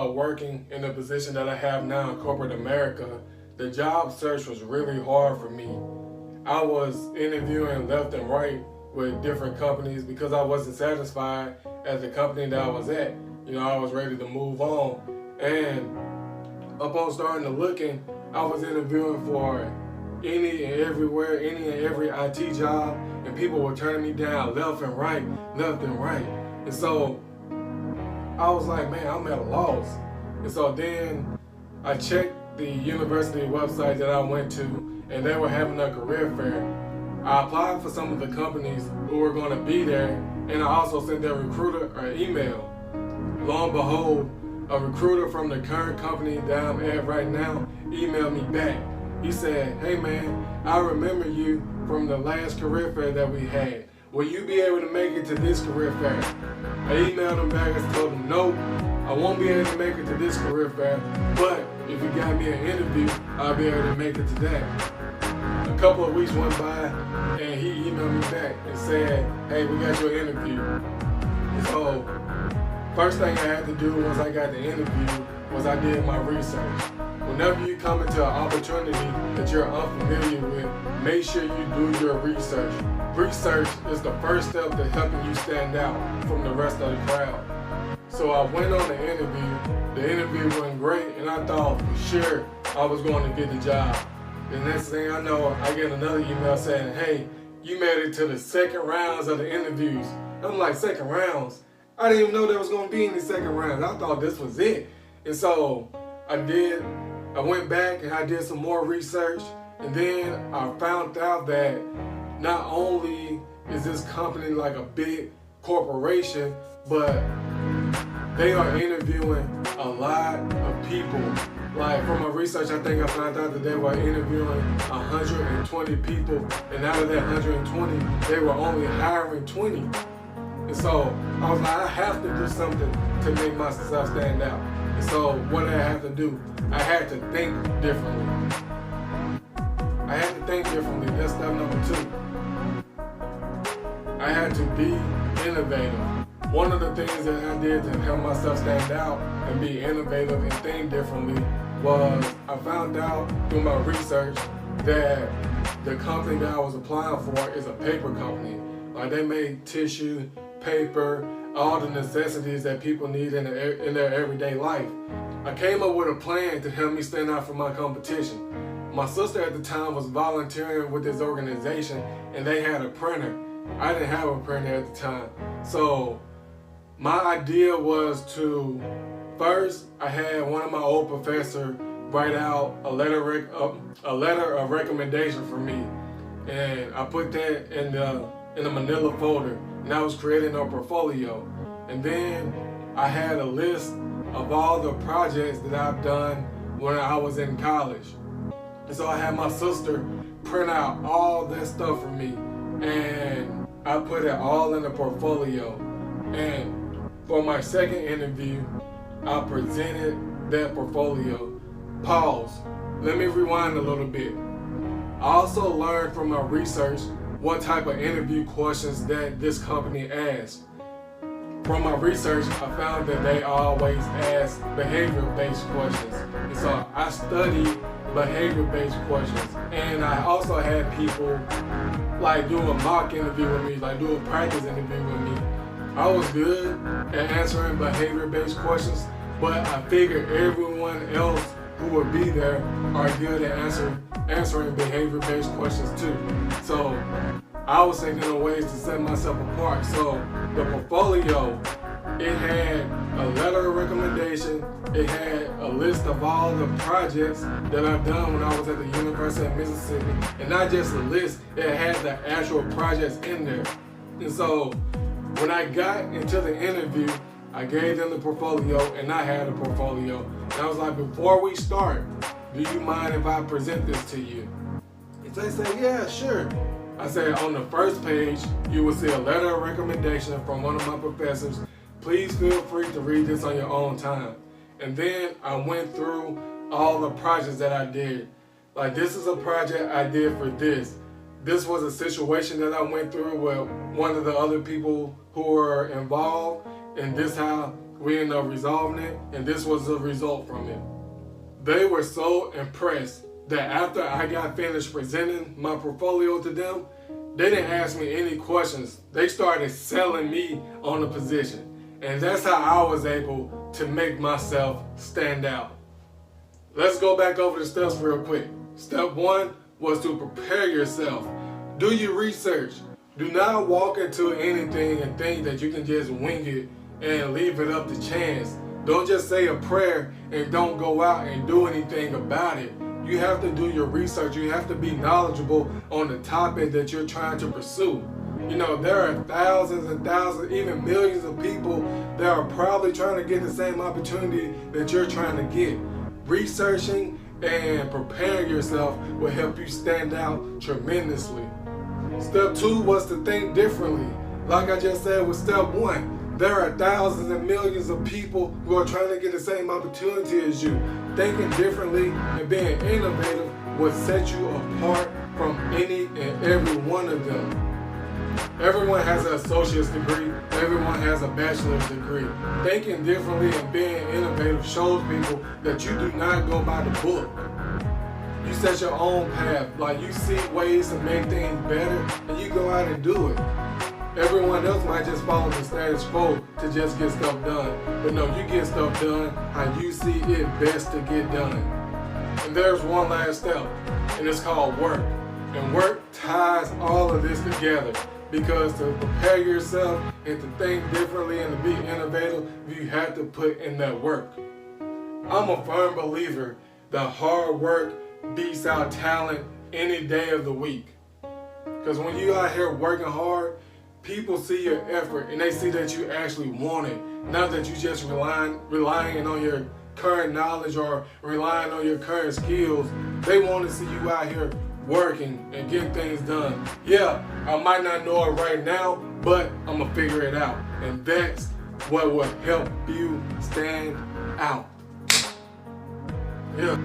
start working in the position that I have now in corporate America, the job search was really hard for me. I was interviewing left and right with different companies because I wasn't satisfied at the company that I was at. I was ready to move on. And upon starting to looking, I was interviewing for any and everywhere, any and every IT job, and people were turning me down left and right, left and right. And so I was like, man, I'm at a loss. And so then I checked the university website that I went to, and they were having a career fair. I applied for some of the companies who were going to be there, and I also sent their recruiter an email. Lo and behold, a recruiter from the current company that I'm at right now emailed me back. He said, hey man, I remember you from the last career fair that we had. Will you be able to make it to this career fair? I emailed him back and told him, nope, I won't be able to make it to this career fair, but if you got me an interview, I'll be able to make it to that. A couple of weeks went by and he emailed me back and said, hey, we got your interview. And so first thing I had to do once I got the interview was I did my research. Whenever you come into an opportunity that you're unfamiliar with, make sure you do your research. Research is the first step to helping you stand out from the rest of the crowd. So I went on the interview. The interview went great, and I thought for sure I was going to get the job. The next thing I know, I get another email saying, hey, you made it to the second rounds of the interviews. I'm like, second rounds? I didn't even know there was going to be any second rounds. I thought this was it. And so I went back and I did some more research, and then I found out that not only is this company like a big corporation, but they are interviewing a lot of people. Like from my research, I think I found out that they were interviewing 120 people, and out of that 120, they were only hiring 20. And so I was like, I have to do something to make myself stand out. And so what did I have to do? I had to think differently. I had to think differently. That's step number 2. I had to be innovative. One of the things that I did to help myself stand out and be innovative and think differently was I found out through my research that the company that I was applying for is a paper company. Like they make tissue, paper, all the necessities that people need in their everyday life. I came up with a plan to help me stand out from my competition. My sister at the time was volunteering with this organization, and they had a printer. I didn't have a printer at the time. So my idea was to, first I had one of my old professors write out a letter of recommendation for me, and I put that in the manila folder, and I was creating a portfolio. And then I had a list of all the projects that I've done when I was in college. And so I had my sister print out all that stuff for me, and I put it all in the portfolio. And for my second interview, I presented that portfolio. Pause. Let me rewind a little bit. I also learned from my research what type of interview questions that this company asked. From my research, I found that they always ask behavior-based questions. And so I studied behavior-based questions. And I also had people like do a mock interview with me, like do a practice interview with me. I was good at answering behavior-based questions, but I figured everyone else who would be there are good at answering behavior-based questions too. So I was thinking of ways to set myself apart. So the portfolio, it had a letter of recommendation, it had a list of all the projects that I've done when I was at the University of Mississippi, and not just a list, it had the actual projects in there. And so when I got into the interview, I gave them the portfolio, and I had a portfolio. And I was like, before we start, do you mind if I present this to you? And they said, yeah, sure. I said, on the first page, you will see a letter of recommendation from one of my professors. Please feel free to read this on your own time. And then I went through all the projects that I did. Like, this is a project I did for this. This was a situation that I went through with one of the other people who were involved, and this how We ended up resolving it, and this was the result from it. They were so impressed that after I got finished presenting my portfolio to them, they didn't ask me any questions. They started selling me on the position. And that's how I was able to make myself stand out. Let's go back over the steps real quick. Step 1 was to prepare yourself. Do your research. Do not walk into anything and think that you can just wing it and leave it up to chance. Don't just say a prayer and don't go out and do anything about it. You have to do your research. You have to be knowledgeable on the topic that you're trying to pursue. You know, there are thousands and thousands, even millions of people that are probably trying to get the same opportunity that you're trying to get. Researching and preparing yourself will help you stand out tremendously. Step 2 was to think differently. Like I just said with step 1, there are thousands and millions of people who are trying to get the same opportunity as you. Thinking differently and being innovative will set you apart from any and every one of them. Everyone has an associate's degree. Everyone has a bachelor's degree. Thinking differently and being innovative shows people that you do not go by the book. You set your own path. Like, you see ways to make things better and you go out and do it. Everyone else might just follow the status quo to just get stuff done. But no, you get stuff done how you see it best to get done. And there's one last step, and it's called work. And work ties all of this together. Because to prepare yourself and to think differently and to be innovative, you have to put in that work. I'm a firm believer that hard work beats out talent any day of the week. Because when you out here working hard, people see your effort and they see that you actually want it. Not that you just relying on your current knowledge or relying on your current skills. They want to see you out here working and getting things done. Yeah, I might not know it right now, but I'm gonna figure it out. And that's what will help you stand out. Yeah.